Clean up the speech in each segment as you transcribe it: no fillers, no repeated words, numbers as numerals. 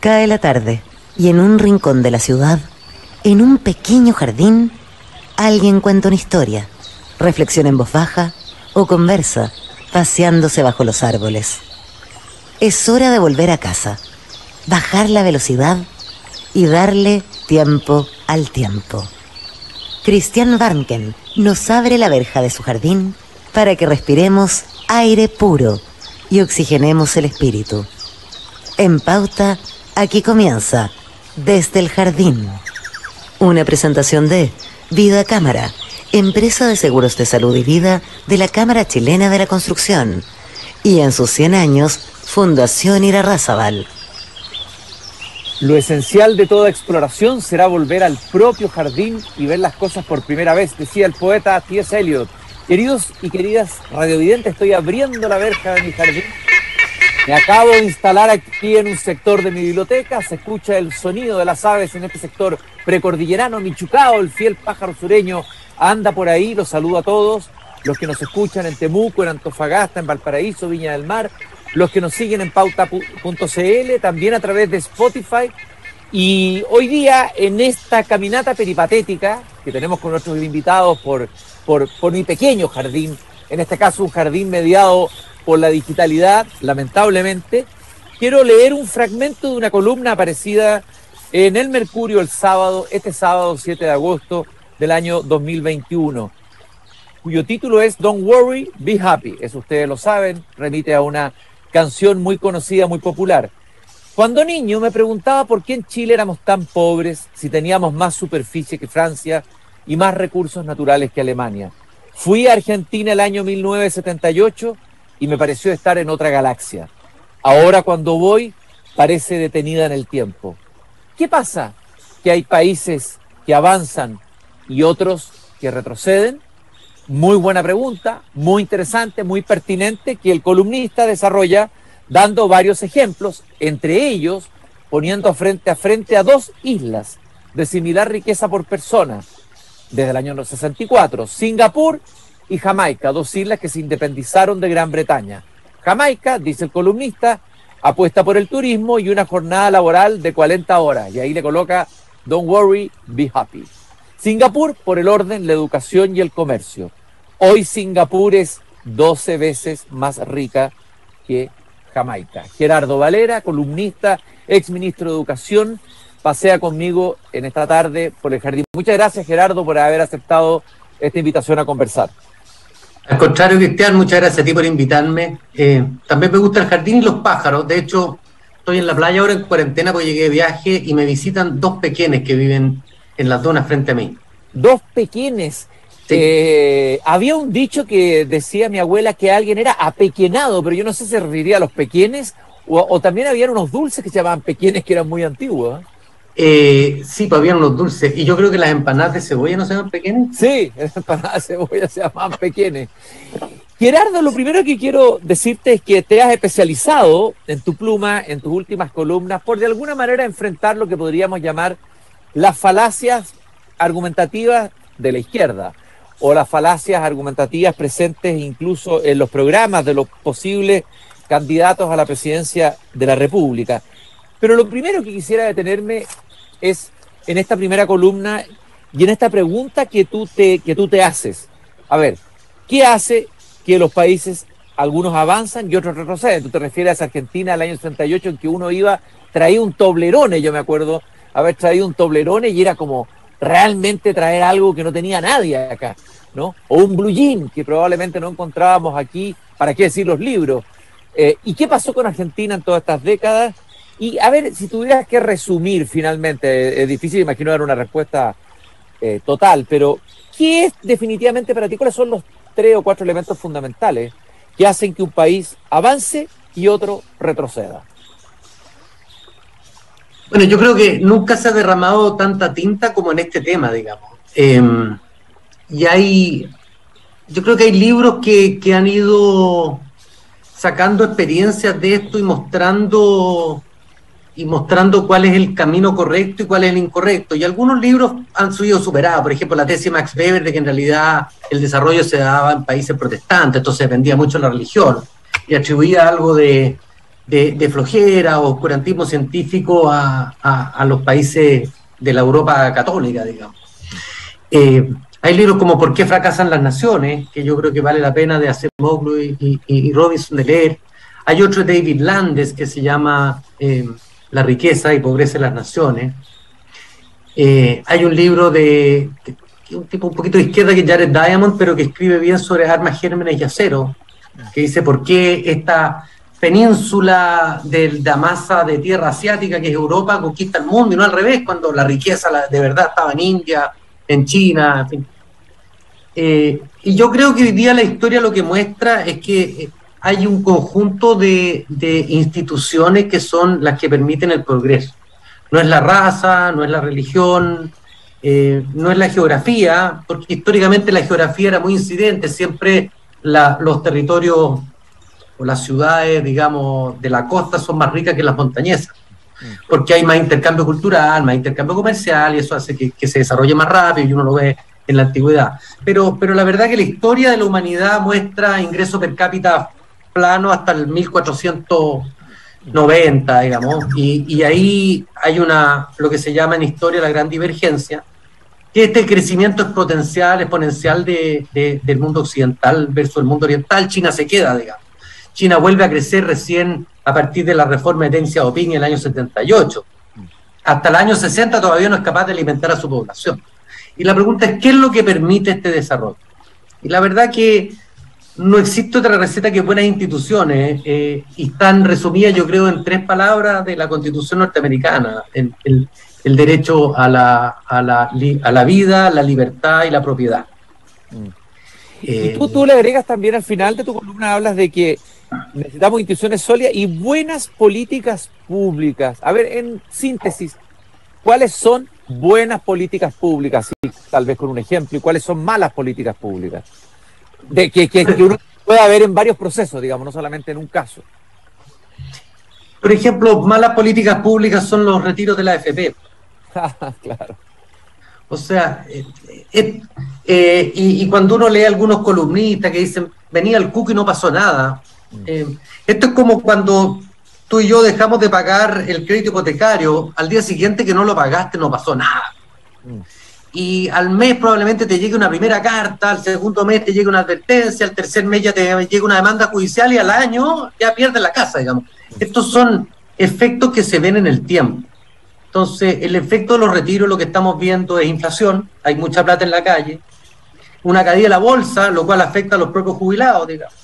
Cae la tarde y en un rincón de la ciudad, en un pequeño jardín, alguien cuenta una historia, reflexiona en voz baja o conversa, paseándose bajo los árboles. Es hora de volver a casa, bajar la velocidad y darle tiempo al tiempo. Christian Warnken nos abre la verja de su jardín para que respiremos aire puro y oxigenemos el espíritu. En Pauta, aquí comienza Desde el Jardín. Una presentación de Vida Cámara, empresa de seguros de salud y vida de la Cámara Chilena de la Construcción. Y en sus 100 años, Fundación Irarrázaval. Lo esencial de toda exploración será volver al propio jardín y ver las cosas por primera vez, decía el poeta T.S. Eliot. Queridos y queridas radiovidentes, estoy abriendo la verja de mi jardín. Me acabo de instalar aquí en un sector de mi biblioteca. Se escucha el sonido de las aves en este sector precordillerano. Michucao, el fiel pájaro sureño, anda por ahí. Los saludo a todos. Los que nos escuchan en Temuco, en Antofagasta, en Valparaíso, Viña del Mar. Los que nos siguen en pauta.cl, también a través de Spotify. Y hoy día, en esta caminata peripatética que tenemos con nuestros invitados por mi pequeño jardín, en este caso un jardín mediado por la digitalidad, lamentablemente, quiero leer un fragmento de una columna aparecida en El Mercurio este sábado 7 de agosto del año 2021, cuyo título es Don't Worry, Be Happy. Eso ustedes lo saben, remite a una canción muy conocida, muy popular. Cuando niño me preguntaba por qué en Chile éramos tan pobres, si teníamos más superficie que Francia y más recursos naturales que Alemania. Fui a Argentina el año 1978 y me pareció estar en otra galaxia. Ahora cuando voy, parece detenida en el tiempo. ¿Qué pasa? ¿Que hay países que avanzan y otros que retroceden? Muy buena pregunta, muy interesante, muy pertinente, que el columnista desarrolla dando varios ejemplos, entre ellos poniendo frente a dos islas de similar riqueza por persona desde el año 64, Singapur y Jamaica, dos islas que se independizaron de Gran Bretaña. Jamaica, dice el columnista, apuesta por el turismo y una jornada laboral de 40 horas, y ahí le coloca Don't worry, be happy. Singapur por el orden, la educación y el comercio. Hoy Singapur es 12 veces más rica que Jamaica. Gerardo Valera, columnista, ex ministro de Educación, pasea conmigo en esta tarde por el jardín. Muchas gracias, Gerardo, por haber aceptado esta invitación a conversar. Al contrario, Cristian, muchas gracias a ti por invitarme. También me gusta el jardín y los pájaros. De hecho, estoy en la playa ahora en cuarentena porque llegué de viaje y me visitan dos pequeños que viven en las dunas frente a mí. Dos pequeños. Sí. Había un dicho que decía mi abuela que alguien era apequenado, pero yo no sé si se referiría a los pequeños o también habían unos dulces que se llamaban pequeños que eran muy antiguos. Sí, pues habían unos dulces. Y yo creo que las empanadas de cebolla no se llaman pequeñas. Sí, las empanadas de cebolla se llamaban pequeñas. Gerardo, lo primero que quiero decirte es que te has especializado en tu pluma, en tus últimas columnas, por de alguna manera enfrentar lo que podríamos llamar las falacias argumentativas de la izquierda, o las falacias argumentativas presentes incluso en los programas de los posibles candidatos a la presidencia de la República. Pero lo primero que quisiera detenerme es en esta primera columna y en esta pregunta que tú te haces. A ver, ¿qué hace que los países, algunos avanzan y otros retroceden? Tú te refieres a Argentina del año 68 en que uno traía un Toblerone, yo me acuerdo haber traído un Toblerone y era como realmente traer algo que no tenía nadie acá, ¿no? O un blue jean que probablemente no encontrábamos aquí, ¿para qué decir los libros? ¿Y qué pasó con Argentina en todas estas décadas? Y a ver, si tuvieras que resumir finalmente, es difícil, imagino dar una respuesta total, pero ¿qué es definitivamente para ti? ¿Cuáles son los 3 o 4 elementos fundamentales que hacen que un país avance y otro retroceda? Bueno, yo creo que nunca se ha derramado tanta tinta como en este tema, digamos. Yo creo que hay libros que han ido sacando experiencias de esto y mostrando cuál es el camino correcto y cuál es el incorrecto. Y algunos libros han sido superados. Por ejemplo, la tesis de Max Weber de que en realidad el desarrollo se daba en países protestantes, entonces dependía mucho de la religión y atribuía algo de de flojera o oscurantismo científico a los países de la Europa católica, digamos. Hay libros como ¿Por qué fracasan las naciones?, que yo creo que vale la pena de Acemoglu y Robinson de leer. Hay otro de David Landes que se llama La riqueza y pobreza de las naciones. Hay un libro de un tipo un poquito de izquierda, que es Jared Diamond, pero que escribe bien sobre armas, gérmenes y acero, que dice por qué esta península de la masa de tierra asiática que es Europa conquista el mundo y no al revés, cuando la riqueza de verdad estaba en India, en China, en fin. Y yo creo que hoy día la historia lo que muestra es que hay un conjunto de instituciones que son las que permiten el progreso. No es la raza, no es la religión, no es la geografía, porque históricamente la geografía era muy incidente, siempre los territorios o las ciudades, digamos, de la costa son más ricas que las montañesas, porque hay más intercambio cultural, más intercambio comercial, y eso hace que se desarrolle más rápido, y uno lo ve en la antigüedad. Pero la verdad que la historia de la humanidad muestra ingreso per cápita plano hasta el 1490, digamos, y ahí hay lo que se llama en historia la gran divergencia, que este crecimiento exponencial del mundo occidental versus el mundo oriental. China se queda, digamos. China vuelve a crecer recién a partir de la reforma de Deng Xiaoping en el año 78. Hasta el año 60 todavía no es capaz de alimentar a su población. Y la pregunta es, ¿qué es lo que permite este desarrollo? Y la verdad que no existe otra receta que buenas instituciones, y están resumidas, yo creo, en 3 palabras de la Constitución norteamericana: el derecho a la vida, la libertad y la propiedad. Y tú le agregas también al final de tu columna, hablas de que necesitamos instituciones sólidas y buenas políticas públicas. A ver, en síntesis, ¿cuáles son buenas políticas públicas? Sí, tal vez con un ejemplo. ¿Y cuáles son malas políticas públicas? Que uno pueda ver en varios procesos, digamos, no solamente en un caso. Por ejemplo, malas políticas públicas son los retiros de la AFP. Claro. O sea, y cuando uno lee a algunos columnistas que dicen, venía el cuco y no pasó nada. Esto es como cuando tú y yo dejamos de pagar el crédito hipotecario, al día siguiente que no lo pagaste no pasó nada. Y al mes probablemente te llegue una primera carta, al segundo mes te llegue una advertencia, al tercer mes ya te llega una demanda judicial y al año ya pierdes la casa, digamos. Estos son efectos que se ven en el tiempo. Entonces, el efecto de los retiros, lo que estamos viendo es inflación, hay mucha plata en la calle, una caída de la bolsa, lo cual afecta a los propios jubilados, digamos,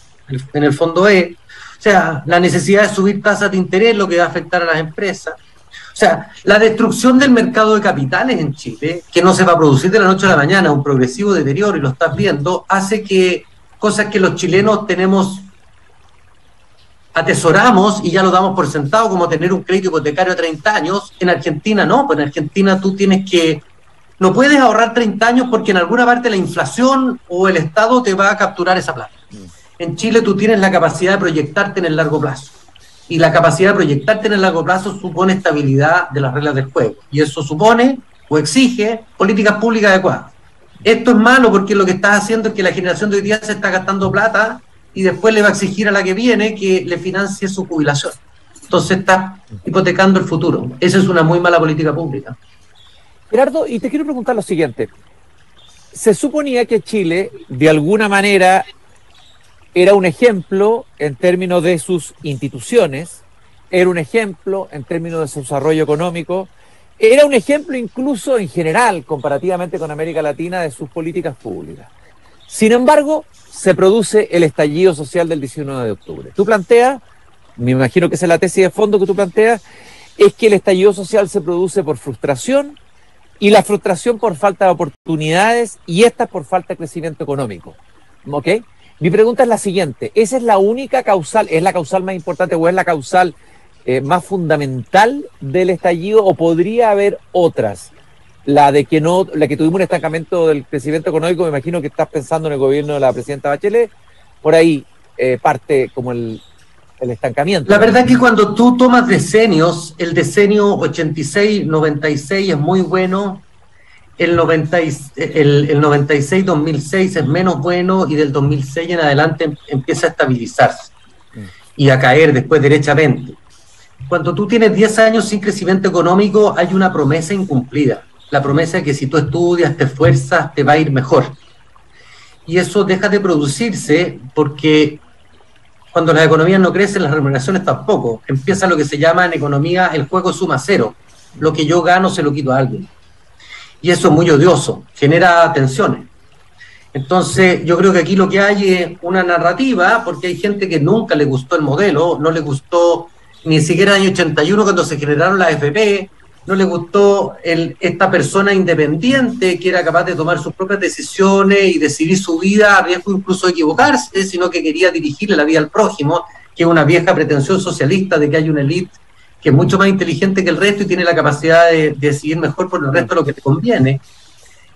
en el fondo es. O sea, la necesidad de subir tasas de interés, lo que va a afectar a las empresas. O sea, la destrucción del mercado de capitales en Chile, que no se va a producir de la noche a la mañana, un progresivo deterioro, y lo estás viendo, hace que cosas que los chilenos atesoramos y ya lo damos por sentado, como tener un crédito hipotecario a 30 años, en Argentina no, pues en Argentina tú no puedes ahorrar 30 años porque en alguna parte la inflación o el Estado te va a capturar esa plata. En Chile tú tienes la capacidad de proyectarte en el largo plazo. Y la capacidad de proyectarte en el largo plazo supone estabilidad de las reglas del juego. Y eso supone o exige políticas públicas adecuadas. Esto es malo porque lo que estás haciendo es que la generación de hoy día se está gastando plata y después le va a exigir a la que viene que le financie su jubilación. Entonces está hipotecando el futuro. Esa es una muy mala política pública. Gerardo, y te quiero preguntar lo siguiente. Se suponía que Chile, de alguna manera, era un ejemplo en términos de sus instituciones, era un ejemplo en términos de su desarrollo económico, era un ejemplo incluso en general, comparativamente con América Latina, de sus políticas públicas. Sin embargo, se produce el estallido social del 19 de octubre. Tú planteas, me imagino que esa es la tesis de fondo que tú planteas, es que el estallido social se produce por frustración, y la frustración por falta de oportunidades, y esta por falta de crecimiento económico. ¿Ok? Mi pregunta es la siguiente: ¿esa es la única causal, es la causal más importante o es la causal más fundamental del estallido, o podría haber otras? La que tuvimos un estancamiento del crecimiento económico, me imagino que estás pensando en el gobierno de la presidenta Bachelet, por ahí parte como el estancamiento. La verdad es que cuando tú tomas decenios, el decenio 86-96 es muy bueno, el 96-2006 es menos bueno, y del 2006 en adelante empieza a estabilizarse. y a caer después derechamente. Cuando tú tienes 10 años sin crecimiento económico, hay una promesa incumplida. La promesa de que si tú estudias, te esfuerzas, te va a ir mejor. Y eso deja de producirse porque cuando las economías no crecen, las remuneraciones tampoco. Empieza lo que se llama en economía el juego suma cero. Lo que yo gano se lo quito a alguien. Y eso es muy odioso, genera tensiones. Entonces, yo creo que aquí lo que hay es una narrativa, porque hay gente que nunca le gustó el modelo, no le gustó ni siquiera el año 81 cuando se generaron las AFP, no le gustó esta persona independiente que era capaz de tomar sus propias decisiones y decidir su vida a riesgo incluso de equivocarse, sino que quería dirigirle la vida al prójimo, que es una vieja pretensión socialista de que hay una élite que es mucho más inteligente que el resto y tiene la capacidad de decidir mejor por el resto lo que te conviene.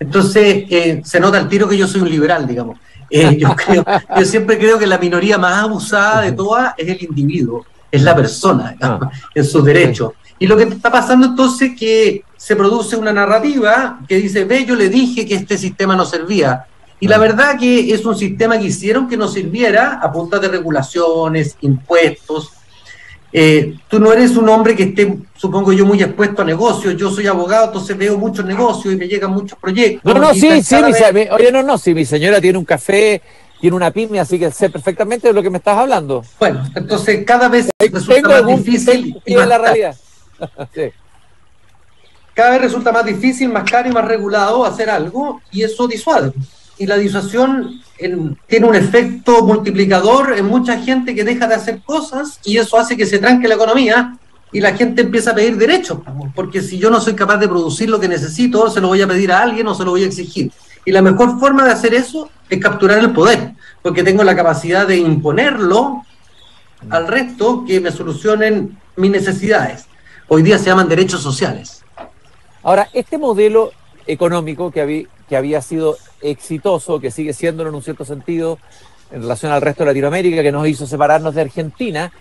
Entonces, se nota al tiro que yo soy un liberal, digamos. Yo siempre creo que la minoría más abusada de todas es el individuo, es la persona, digamos, en sus derechos. Y lo que está pasando entonces es que se produce una narrativa que dice, ve, yo le dije que este sistema no servía. Y la verdad que es un sistema que hicieron que no sirviera a punta de regulaciones, impuestos. Tú no eres un hombre que esté, supongo yo, muy expuesto a negocios. Yo soy abogado, entonces veo muchos negocios y me llegan muchos proyectos. Si mi señora tiene un café, tiene una pyme, así que sé perfectamente de lo que me estás hablando. Bueno, entonces cada vez resulta más difícil. Y en la realidad. Sí. Cada vez resulta más difícil, más caro y más regulado hacer algo, y eso disuade. Y la disuasión tiene un efecto multiplicador en mucha gente que deja de hacer cosas, y eso hace que se tranque la economía y la gente empieza a pedir derechos, porque si yo no soy capaz de producir lo que necesito, se lo voy a pedir a alguien o se lo voy a exigir. Y la mejor forma de hacer eso es capturar el poder, porque tengo la capacidad de imponerlo al resto que me solucionen mis necesidades. Hoy día se llaman derechos sociales. Ahora, este modelo económico que había sido exitoso, que sigue siéndolo en un cierto sentido en relación al resto de Latinoamérica, que nos hizo separarnos de Argentina,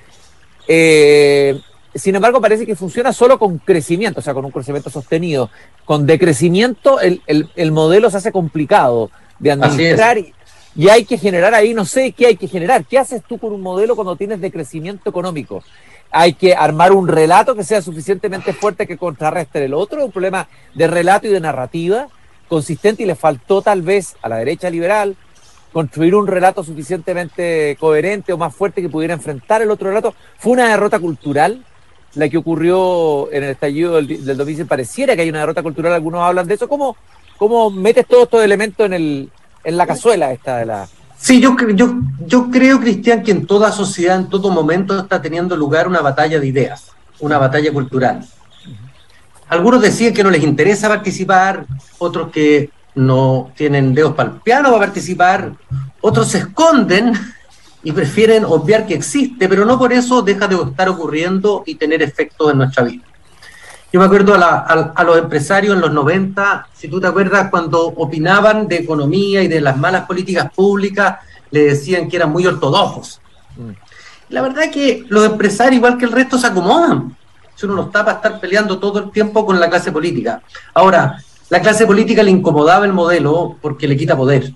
sin embargo parece que funciona solo con crecimiento, o sea, con un crecimiento sostenido. Con decrecimiento el modelo se hace complicado de administrar y hay que generar ahí, no sé qué hay que generar. ¿Qué haces tú con un modelo cuando tienes decrecimiento económico? Hay que armar un relato que sea suficientemente fuerte que contrarrestre el otro, un problema de relato y de narrativa consistente, y le faltó tal vez a la derecha liberal construir un relato suficientemente coherente o más fuerte que pudiera enfrentar el otro relato. Fue una derrota cultural la que ocurrió en el estallido del 2000. Pareciera que hay una derrota cultural, algunos hablan de eso. ¿Cómo metes todos estos elementos en la cazuela esta de la... Sí, yo creo, Cristian, que en toda sociedad, en todo momento, está teniendo lugar una batalla de ideas, una batalla cultural. Algunos decían que no les interesa participar, otros que no tienen dedos para el piano para participar, otros se esconden y prefieren obviar que existe, pero no por eso deja de estar ocurriendo y tener efectos en nuestra vida. Yo me acuerdo a los empresarios en los 90, si tú te acuerdas, cuando opinaban de economía y de las malas políticas públicas, le decían que eran muy ortodoxos. La verdad es que los empresarios, igual que el resto, se acomodan. Si uno no está para estar peleando todo el tiempo con la clase política. Ahora, la clase política le incomodaba el modelo porque le quita poder.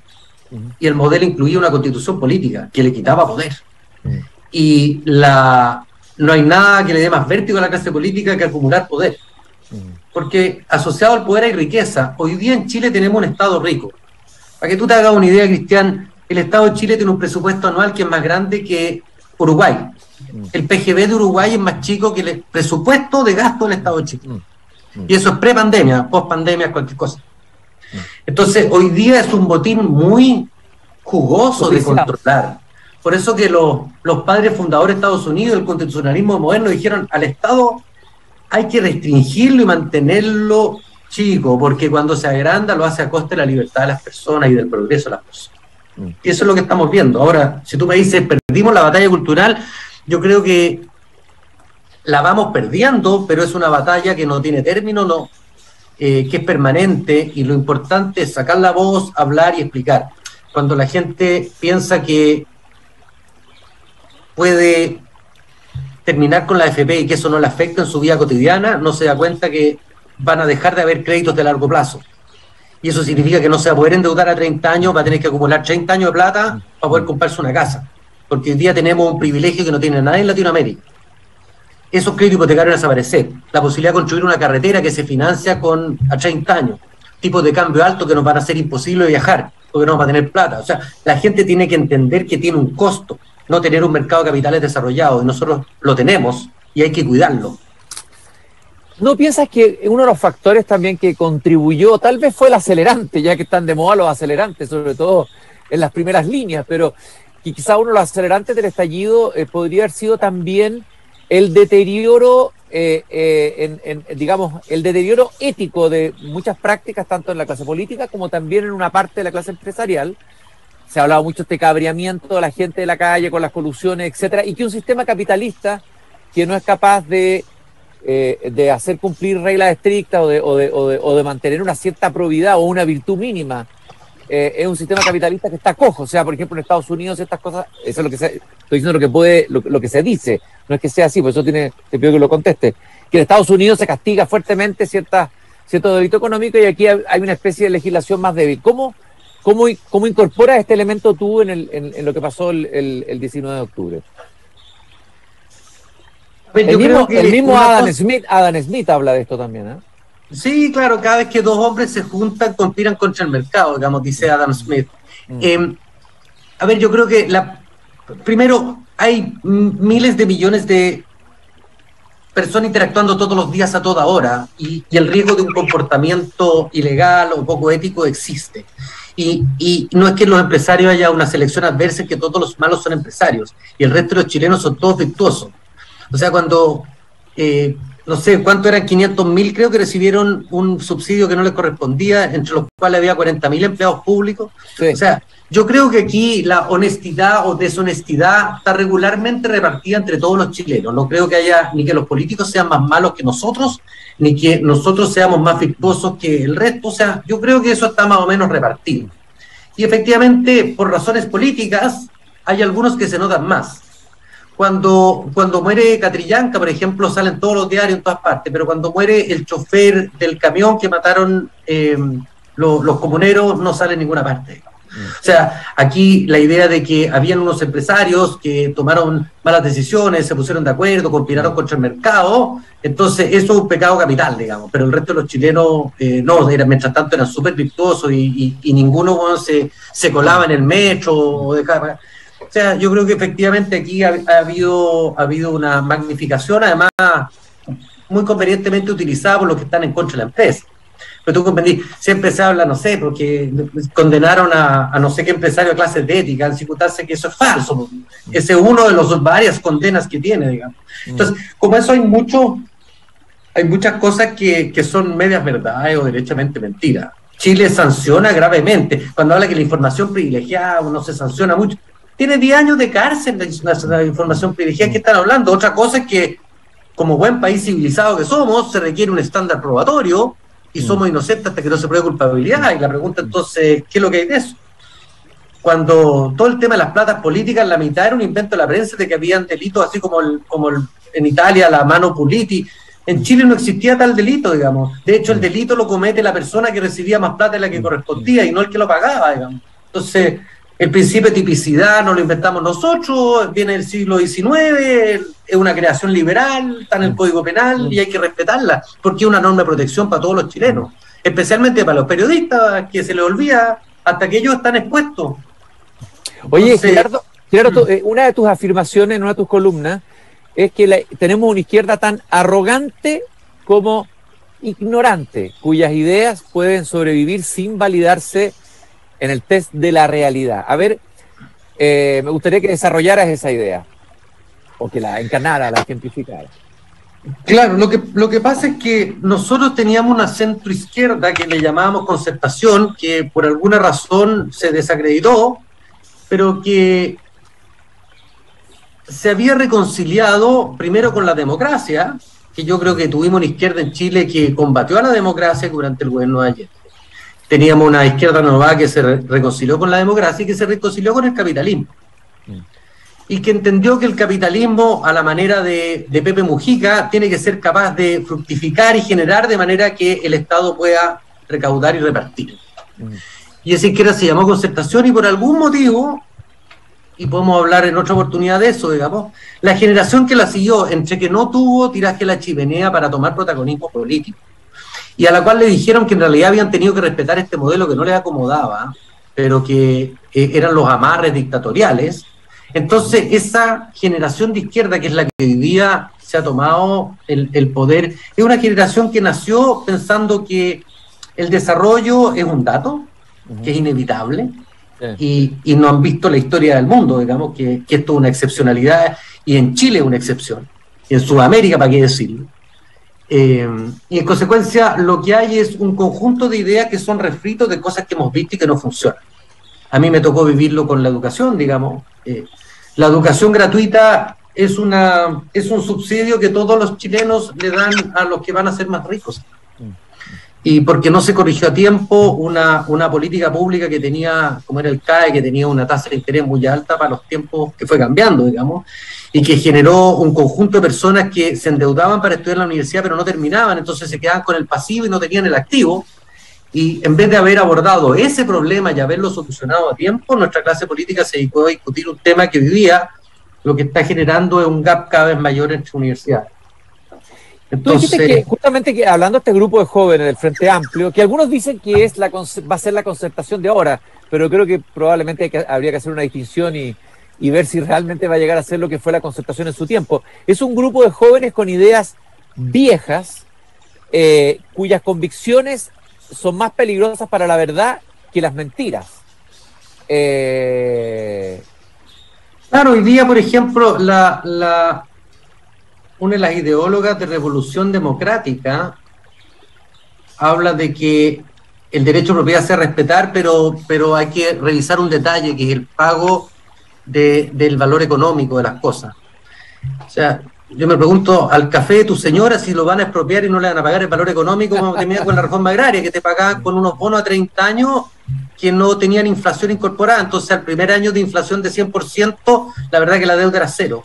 Y el modelo incluía una constitución política que le quitaba poder. Y no hay nada que le dé más vértigo a la clase política que acumular poder. Porque asociado al poder hay riqueza. Hoy día en Chile tenemos un Estado rico. Para que tú te hagas una idea, Cristian, el Estado de Chile tiene un presupuesto anual que es más grande que Uruguay. El PGB de Uruguay es más chico que el presupuesto de gasto del Estado de Chile. Y eso es pre-pandemia, post-pandemia, cualquier cosa. Entonces, hoy día es un botín muy jugoso de controlar. Por eso que los padres fundadores de Estados Unidos, el constitucionalismo moderno, dijeron al Estado hay que restringirlo y mantenerlo chico, porque cuando se agranda lo hace a costa de la libertad de las personas y del progreso de las personas. Y eso es lo que estamos viendo. Ahora, si tú me dices, perdimos la batalla cultural, yo creo que la vamos perdiendo, pero es una batalla que no tiene término, que es permanente, y lo importante es sacar la voz, hablar y explicar. Cuando la gente piensa que puede terminar con la AFP y que eso no le afecta en su vida cotidiana, no se da cuenta que van a dejar de haber créditos de largo plazo. Y eso significa que no se va a poder endeudar a 30 años, va a tener que acumular 30 años de plata para poder comprarse una casa. porque hoy día tenemos un privilegio que no tiene nadie en Latinoamérica. Esos créditos hipotecarios van a desaparecer. La posibilidad de construir una carretera que se financia a 30 años. Tipos de cambio alto que nos van a hacer imposible viajar, porque no vamos a tener plata. O sea, la gente tiene que entender que tiene un costo no tener un mercado de capitales desarrollado, y nosotros lo tenemos y hay que cuidarlo. ¿No piensas que uno de los factores también que contribuyó, tal vez fue el acelerante, ya que están de moda los acelerantes, sobre todo en las primeras líneas, pero que quizá uno de los acelerantes del estallido podría haber sido también el deterioro, digamos, el deterioro ético de muchas prácticas, tanto en la clase política como también en una parte de la clase empresarial? Se ha hablado mucho de este cabreamiento de la gente de la calle con las colusiones, etcétera, y que un sistema capitalista que no es capaz de hacer cumplir reglas estrictas o de mantener una cierta probidad o una virtud mínima, es un sistema capitalista que está cojo. O sea, por ejemplo, en Estados Unidos estas cosas, eso es lo que estoy diciendo, lo que se dice, no es que sea así, por eso te pido que lo conteste, que en Estados Unidos se castiga fuertemente cierto delito económico y aquí hay una especie de legislación más débil. ¿Cómo incorporas este elemento tú en lo que pasó el 19 de octubre? El mismo Adam Smith habla de esto también, ¿eh? Sí, claro, cada vez que dos hombres se juntan, conspiran contra el mercado, digamos, dice Adam Smith. A ver, yo creo que primero hay miles de millones de personas interactuando todos los días a toda hora y el riesgo de un comportamiento ilegal o poco ético existe. Y no es que en los empresarios haya una selección adversa, que todos los malos son empresarios y el resto de los chilenos son todos virtuosos. O sea, cuando, no sé, ¿cuánto eran? 500.000, creo que recibieron un subsidio que no les correspondía, entre los cuales había 40.000 empleados públicos. Sí. O sea, yo creo que aquí la honestidad o deshonestidad está regularmente repartida entre todos los chilenos. No creo que haya ni que los políticos sean más malos que nosotros, ni que nosotros seamos más virtuosos que el resto. O sea, yo creo que eso está más o menos repartido. Y efectivamente, por razones políticas, hay algunos que se notan más. Cuando muere Catrillanca, por ejemplo, salen todos los diarios en todas partes, pero cuando muere el chofer del camión que mataron los comuneros, no sale en ninguna parte. O sea, aquí la idea de que habían unos empresarios que tomaron malas decisiones, se pusieron de acuerdo, conspiraron contra el mercado, entonces eso es un pecado capital, digamos, pero el resto de los chilenos no, mientras tanto eran súper virtuosos y ninguno, bueno, se colaba en el metro o dejaba... O sea, yo creo que efectivamente aquí ha habido una magnificación, además muy convenientemente utilizada por los que están en contra de la empresa. Pero tú comprendí, siempre se habla, no sé, porque condenaron a no sé qué empresario a clases de ética, al circunstancia que eso es falso. Ese es uno de las varias condenas que tiene, digamos. Entonces, como eso hay muchas cosas que son medias verdades o derechamente mentiras. Chile sanciona gravemente. Cuando habla que la información privilegiada no se sanciona mucho, tiene 10 años de cárcel la información privilegiada. ¿Qué están hablando? Otra cosa es que, como buen país civilizado que somos, se requiere un estándar probatorio y somos inocentes hasta que no se pruebe culpabilidad. Y la pregunta entonces, ¿qué es lo que hay de eso? Cuando todo el tema de las platas políticas, la mitad era un invento de la prensa de que habían delitos así como en Italia la mano puliti. En Chile no existía tal delito, digamos. De hecho, el delito lo comete la persona que recibía más plata de la que correspondía y no el que lo pagaba, digamos. Entonces, el principio de tipicidad no lo inventamos nosotros, viene del siglo XIX, es una creación liberal, está en el Código Penal y hay que respetarla, porque es una norma de protección para todos los chilenos, especialmente para los periodistas, que se les olvida hasta que ellos están expuestos. Oye, Gerardo, una de tus afirmaciones en una de tus columnas es que tenemos una izquierda tan arrogante como ignorante, cuyas ideas pueden sobrevivir sin validarse en el test de la realidad. A ver, me gustaría que desarrollaras esa idea, o que la encarnara, la ejemplificara. Claro, lo que pasa es que nosotros teníamos una centroizquierda que le llamábamos Concertación, que por alguna razón se desacreditó, pero que se había reconciliado primero con la democracia, que yo creo que tuvimos una izquierda en Chile que combatió a la democracia durante el gobierno de Allende. Teníamos una izquierda nueva que se reconcilió con la democracia y que se reconcilió con el capitalismo. Y que entendió que el capitalismo, a la manera de Pepe Mujica, tiene que ser capaz de fructificar y generar de manera que el Estado pueda recaudar y repartir. Y esa izquierda se llamó Concertación y por algún motivo y podemos hablar en otra oportunidad de eso, digamos, la generación que la siguió, entre que no tuvo tiraje a la chimenea para tomar protagonismo político, y a la cual le dijeron que en realidad habían tenido que respetar este modelo que no les acomodaba, pero que eran los amarres dictatoriales. Entonces, esa generación de izquierda, que es la que hoy día se ha tomado el poder, es una generación que nació pensando que el desarrollo es un dato, que es inevitable, y no han visto la historia del mundo, digamos, que esto es una excepcionalidad, y en Chile es una excepción, y en Sudamérica, ¿para qué decirlo? Y en consecuencia, lo que hay es un conjunto de ideas que son refritos de cosas que hemos visto y que no funcionan. A mí me tocó vivirlo con la educación, digamos. La educación gratuita es un subsidio que todos los chilenos le dan a los que van a ser más ricos. Y porque no se corrigió a tiempo una política pública que tenía, como era el CAE, que tenía una tasa de interés muy alta para los tiempos que fue cambiando, digamos, y que generó un conjunto de personas que se endeudaban para estudiar en la universidad pero no terminaban, entonces se quedaban con el pasivo y no tenían el activo. Y en vez de haber abordado ese problema y haberlo solucionado a tiempo, nuestra clase política se dedicó a discutir un tema que hoy día lo que está generando es un gap cada vez mayor entre universidades. Entonces, tú dijiste que justamente que, hablando de este grupo de jóvenes del Frente Amplio, que algunos dicen que va a ser la concertación de ahora, pero creo que probablemente habría que hacer una distinción y ver si realmente va a llegar a ser lo que fue la concertación en su tiempo. Es un grupo de jóvenes con ideas viejas, cuyas convicciones son más peligrosas para la verdad que las mentiras. Claro, hoy día, por ejemplo, una de las ideólogas de Revolución Democrática habla de que el derecho a propiedad se respetar, pero hay que revisar un detalle, que es el pago del valor económico de las cosas. O sea, yo me pregunto, al café de tu señora, si lo van a expropiar y no le van a pagar el valor económico, como termina con la reforma agraria, que te pagaban con unos bonos a 30 años que no tenían inflación incorporada. Entonces, al primer año de inflación de 100%, la verdad que la deuda era cero.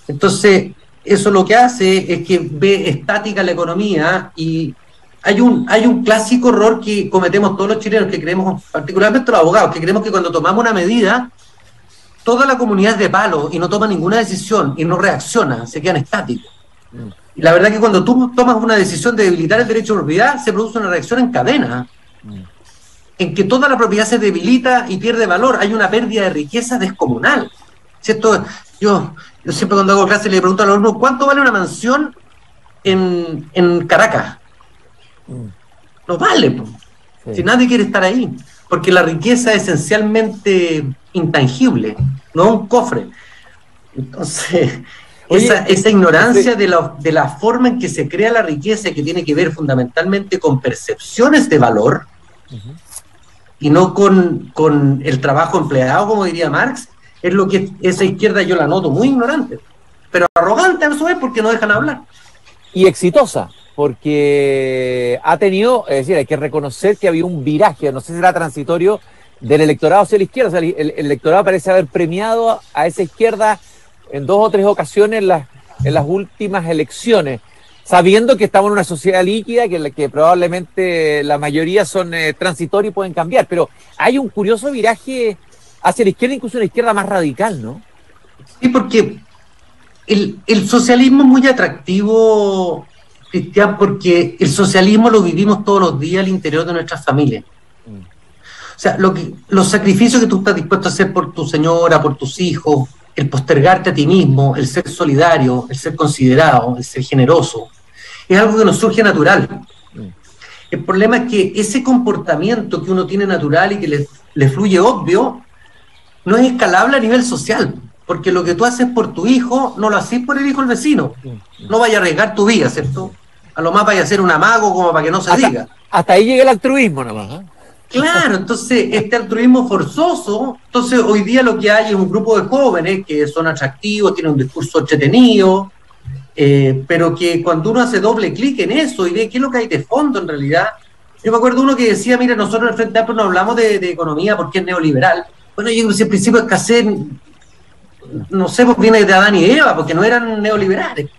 Entonces, eso lo que hace es que ve estática la economía, y hay un clásico error que cometemos todos los chilenos, que creemos, particularmente los abogados, que creemos que cuando tomamos una medida, toda la comunidad es de palo y no toma ninguna decisión y no reacciona, se quedan estáticos. Y la verdad que cuando tú tomas una decisión de debilitar el derecho a propiedad, se produce una reacción en cadena, en que toda la propiedad se debilita y pierde valor. Hay una pérdida de riqueza descomunal, ¿cierto? Yo siempre cuando hago clase le pregunto a los alumnos, ¿cuánto vale una mansión en Caracas? No vale, sí. Si nadie quiere estar ahí, porque la riqueza es esencialmente intangible, no un cofre. Entonces, esa ignorancia de la forma en que se crea la riqueza, que tiene que ver fundamentalmente con percepciones de valor, y no con el trabajo empleado, como diría Marx, es lo que esa izquierda yo la noto muy ignorante, pero arrogante a su vez, porque no dejan hablar. Y exitosa, porque ha tenido, es decir, hay que reconocer que había un viraje, no sé si será transitorio, del electorado hacia la izquierda. O sea, el electorado parece haber premiado a esa izquierda en 2 o 3 ocasiones en las últimas elecciones, sabiendo que estamos en una sociedad líquida, que probablemente la mayoría son transitorios y pueden cambiar, pero hay un curioso viraje hacia la izquierda, incluso una izquierda más radical, ¿no? Sí, porque el socialismo es muy atractivo, Cristian, porque el socialismo lo vivimos todos los días al interior de nuestras familias. O sea, los sacrificios que tú estás dispuesto a hacer por tu señora, por tus hijos, el postergarte a ti mismo, el ser solidario, el ser considerado, el ser generoso, es algo que nos surge natural. El problema es que ese comportamiento que uno tiene natural y que le fluye obvio, no es escalable a nivel social, porque lo que tú haces por tu hijo, no lo haces por el hijo del vecino. No vaya a arriesgar tu vida, ¿cierto? A lo más vaya a ser un amago como para que no se diga. Hasta ahí llega el altruismo nomás, ¿eh? Claro, entonces este altruismo forzoso, entonces hoy día lo que hay es un grupo de jóvenes que son atractivos, tienen un discurso entretenido, pero que cuando uno hace doble clic en eso y ve qué es lo que hay de fondo en realidad. Yo me acuerdo uno que decía, mira, nosotros en el Frente Amplio no hablamos de economía porque es neoliberal. Bueno, yo creo que si el principio de escasez, no sé, pues viene de Adán y Eva, porque no eran neoliberales.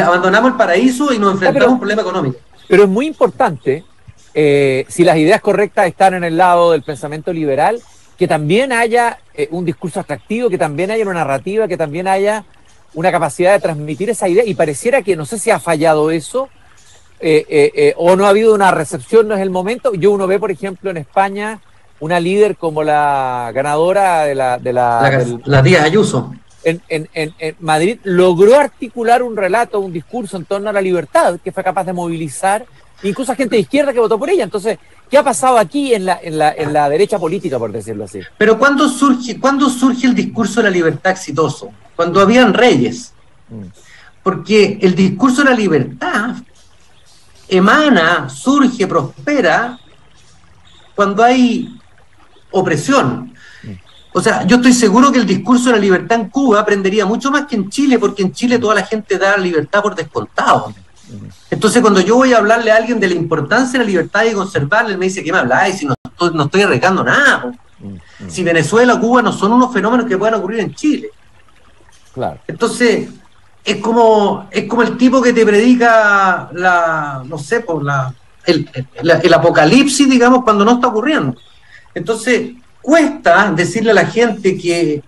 Abandonamos el paraíso y nos enfrentamos a un problema económico. Pero es muy importante, si las ideas correctas están en el lado del pensamiento liberal, que también haya un discurso atractivo, que también haya una narrativa, que también haya una capacidad de transmitir esa idea, y pareciera que no sé si ha fallado eso, o no ha habido una recepción, no es el momento. Uno ve, por ejemplo, en España, una líder como la ganadora La tía Ayuso. En Madrid, logró articular un relato, un discurso en torno a la libertad, que fue capaz de movilizar incluso a gente de izquierda que votó por ella. Entonces, ¿qué ha pasado aquí en la derecha política, por decirlo así? Pero ¿cuándo surge el discurso de la libertad exitoso? Cuando habían reyes. Porque el discurso de la libertad emana, surge, prospera cuando hay opresión. O sea, yo estoy seguro que el discurso de la libertad en Cuba aprendería mucho más que en Chile, porque en Chile toda la gente da la libertad por descontado. Entonces, cuando yo voy a hablarle a alguien de la importancia de la libertad y conservarla, él me dice, ¿qué me habláis? Si no estoy arriesgando nada. Si Venezuela o Cuba no son unos fenómenos que puedan ocurrir en Chile. Claro. Entonces, es como el tipo que te predica el apocalipsis, digamos, cuando no está ocurriendo. Entonces, cuesta decirle a la gente que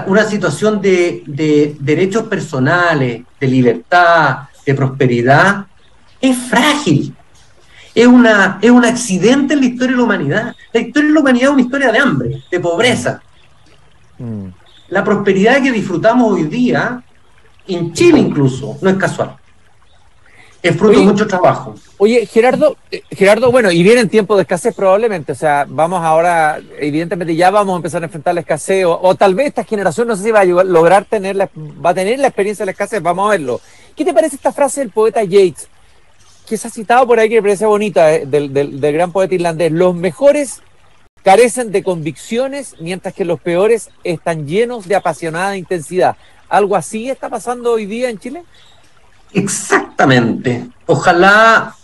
una situación de derechos personales, de libertad, de prosperidad, es frágil. Es un accidente en la historia de la humanidad. La historia de la humanidad es una historia de hambre, de pobreza. La prosperidad que disfrutamos hoy día, en Chile incluso, no es casual. Es fruto de mucho trabajo. Oye, Gerardo, bueno, y vienen tiempos de escasez probablemente, o sea, vamos ahora, evidentemente ya vamos a empezar a enfrentar la escasez, o tal vez esta generación no sé si va a lograr va a tener la experiencia de la escasez, vamos a verlo. ¿Qué te parece esta frase del poeta Yeats, que se ha citado por ahí, que me parece bonita, del gran poeta irlandés? Los mejores carecen de convicciones, mientras que los peores están llenos de apasionada intensidad. ¿Algo así está pasando hoy día en Chile? Exactamente. Ojalá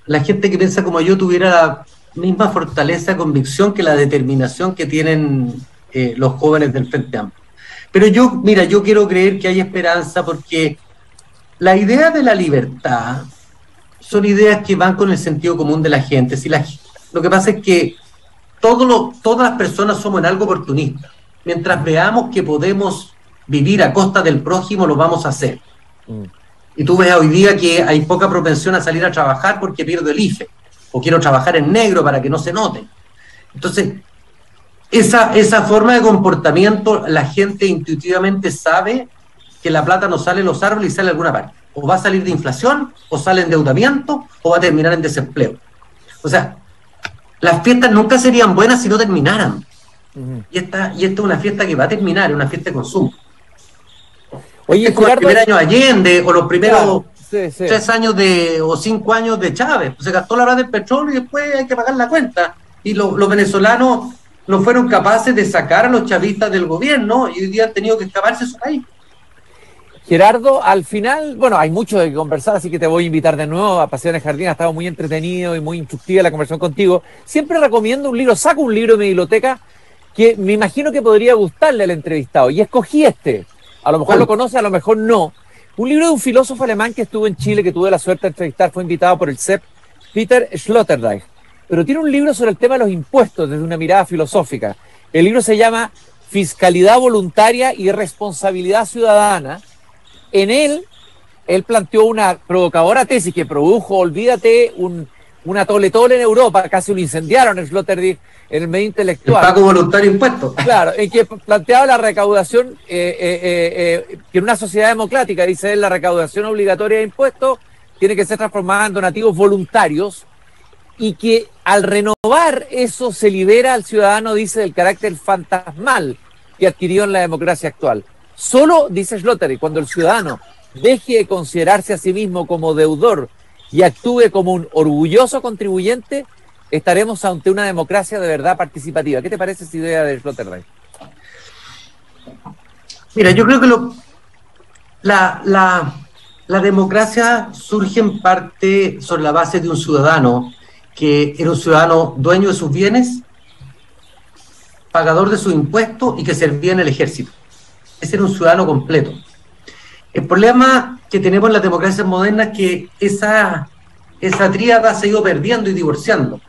la gente que piensa como yo tuviera la misma fortaleza de convicción que la determinación que tienen los jóvenes del Frente Amplio. Pero yo quiero creer que hay esperanza, porque la idea de la libertad son ideas que van con el sentido común de la gente. Lo que pasa es que todas las personas somos en algo oportunistas. Mientras veamos que podemos vivir a costa del prójimo, lo vamos a hacer. Y tú ves hoy día que hay poca propensión a salir a trabajar porque pierdo el IFE, o quiero trabajar en negro para que no se note. Entonces, esa forma de comportamiento, la gente intuitivamente sabe que la plata no sale de los árboles y sale de alguna parte. O va a salir de inflación, o sale de endeudamiento, o va a terminar en desempleo. O sea, las fiestas nunca serían buenas si no terminaran. Y esta es una fiesta que va a terminar, es una fiesta de consumo. Oye, es como Gerardo, el primer año de Allende, o los primeros 3 años o 5 años de Chávez. Se gastó la plata del petróleo y después hay que pagar la cuenta. Y los venezolanos no fueron capaces de sacar a los chavistas del gobierno, y hoy día han tenido que escaparse de su país. Gerardo, al final, bueno, hay mucho de conversar, así que te voy a invitar de nuevo a Pasear en el Jardín. Ha estado muy entretenido y muy instructiva la conversación contigo. Siempre recomiendo un libro, saco un libro de mi biblioteca que me imagino que podría gustarle al entrevistado, y escogí este. A lo mejor lo conoce, a lo mejor no. Un libro de un filósofo alemán que estuvo en Chile, que tuve la suerte de entrevistar, fue invitado por el CEP, Peter Sloterdijk. Pero tiene un libro sobre el tema de los impuestos desde una mirada filosófica. El libro se llama Fiscalidad Voluntaria y Responsabilidad Ciudadana. En él planteó una provocadora tesis que produjo, olvídate, una tole-tole en Europa, casi lo incendiaron el Sloterdijk en el medio intelectual. El pago voluntario de impuestos. Claro, en que planteaba la recaudación, que en una sociedad democrática, dice él, la recaudación obligatoria de impuestos tiene que ser transformada en donativos voluntarios, y que al renovar eso se libera al ciudadano, dice, del carácter fantasmal que adquirió en la democracia actual. Solo, dice Sloterdijk, cuando el ciudadano deje de considerarse a sí mismo como deudor y actúe como un orgulloso contribuyente, estaremos ante una democracia de verdad participativa. ¿Qué te parece esa idea de Sloterdijk? Mira, yo creo que la democracia surge en parte sobre la base de un ciudadano que era un ciudadano dueño de sus bienes, pagador de sus impuestos y que servía en el ejército. Ese era un ciudadano completo. El problema que tenemos en las democracias modernas es que esa tríada se ha ido perdiendo y divorciando.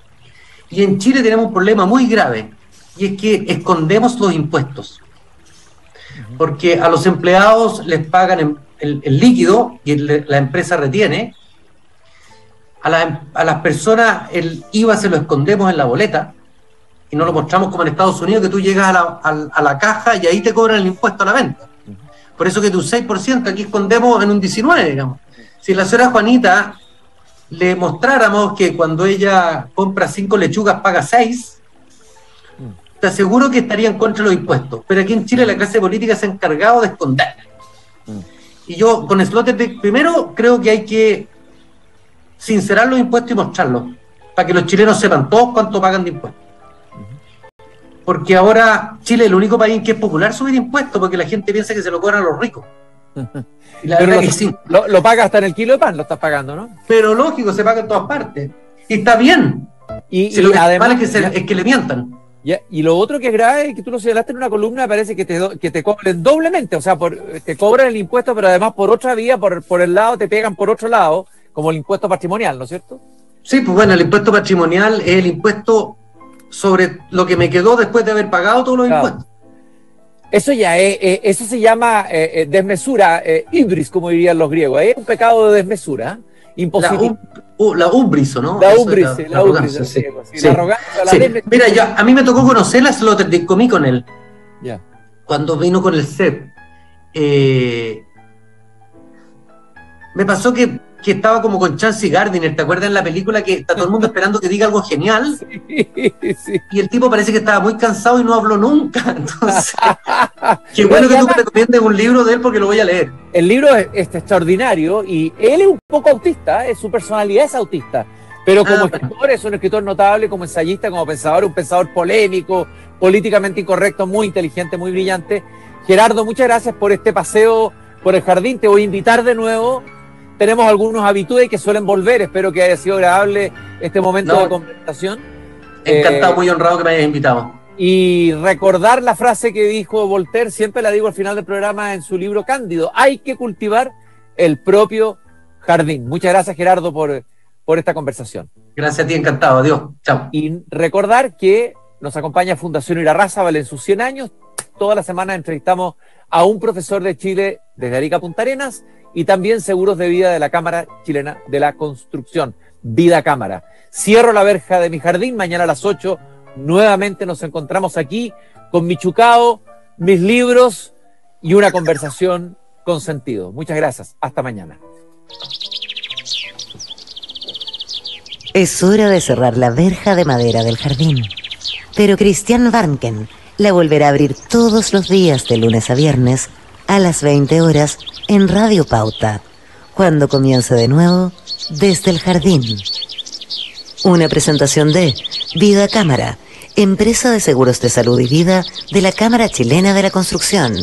Y en Chile tenemos un problema muy grave, y es que escondemos los impuestos. Porque a los empleados les pagan el líquido y la empresa retiene. A las personas el IVA se lo escondemos en la boleta y no lo mostramos como en Estados Unidos, que tú llegas a la caja y ahí te cobran el impuesto a la venta. Por eso que de un 6% aquí escondemos en un 19%, digamos. Si la señora Juanita le mostráramos que cuando ella compra 5 lechugas paga 6, te aseguro que estaría en contra de los impuestos. Pero aquí en Chile la clase política se ha encargado de esconder. Y yo con Sloterdijk primero creo que hay que sincerar los impuestos y mostrarlos, para que los chilenos sepan todos cuánto pagan de impuestos. Porque ahora Chile es el único país en que es popular subir impuestos, porque la gente piensa que se lo cobran a los ricos. Y la verdad que sí. Lo paga hasta en el kilo de pan, lo estás pagando, ¿no? Pero lógico, se paga en todas partes. Y está bien. Y lo que además es que le mientan. Y lo otro que es grave es que tú lo señalaste en una columna, parece que te cobren doblemente, o sea, te cobran el impuesto, pero además por otra vía, por el lado, te pegan por otro lado, como el impuesto patrimonial, ¿no es cierto? Sí, pues bueno, el impuesto patrimonial es el impuesto sobre lo que me quedó después de haber pagado todos los impuestos. Eso ya eso se llama desmesura, hybris, como dirían los griegos. Es un pecado de desmesura, imposible. La ubris, ¿no? La ubris, la arrogancia, sí. La arrogancia, la desmesura. Mira, a mí me tocó conocer la Sloterdijk, comí con él. Ya. Cuando vino con el CEP. Me pasó que estaba como con Chauncey Gardiner, ¿te acuerdas en la película que está todo el mundo esperando que diga algo genial? Sí. Y el tipo parece que estaba muy cansado y no habló nunca. Entonces, qué bueno que tú me recomiendes un libro de él porque lo voy a leer. El libro es extraordinario y él es un poco autista, su personalidad es autista, pero como escritor es un escritor notable, como ensayista, como pensador, un pensador polémico, políticamente incorrecto, muy inteligente, muy brillante. Gerardo, muchas gracias por este paseo por el jardín, te voy a invitar de nuevo. Tenemos algunos habitudes que suelen volver. Espero que haya sido agradable este momento de conversación. Encantado, muy honrado que me hayas invitado. Y recordar la frase que dijo Voltaire, siempre la digo al final del programa en su libro Cándido: hay que cultivar el propio jardín. Muchas gracias, Gerardo, por esta conversación. Gracias a ti, encantado. Adiós. Chao. Y recordar que nos acompaña Fundación Irarrázaval en sus 100 años. Toda la semana entrevistamos a un profesor de Chile desde Arica a Punta Arenas, y también seguros de vida de la Cámara Chilena de la Construcción, Vida Cámara. Cierro la verja de mi jardín, mañana a las 8 nuevamente nos encontramos aquí con mi chucao, mis libros y una conversación con sentido. Muchas gracias, hasta mañana. Es hora de cerrar la verja de madera del jardín, pero Christian Warnken la volverá a abrir todos los días de lunes a viernes a las 20 horas en Radio Pauta, cuando comience de nuevo Desde el Jardín. Una presentación de Vida Cámara, empresa de seguros de salud y vida de la Cámara Chilena de la Construcción,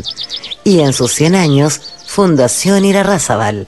y en sus 100 años, Fundación Irarrázaval.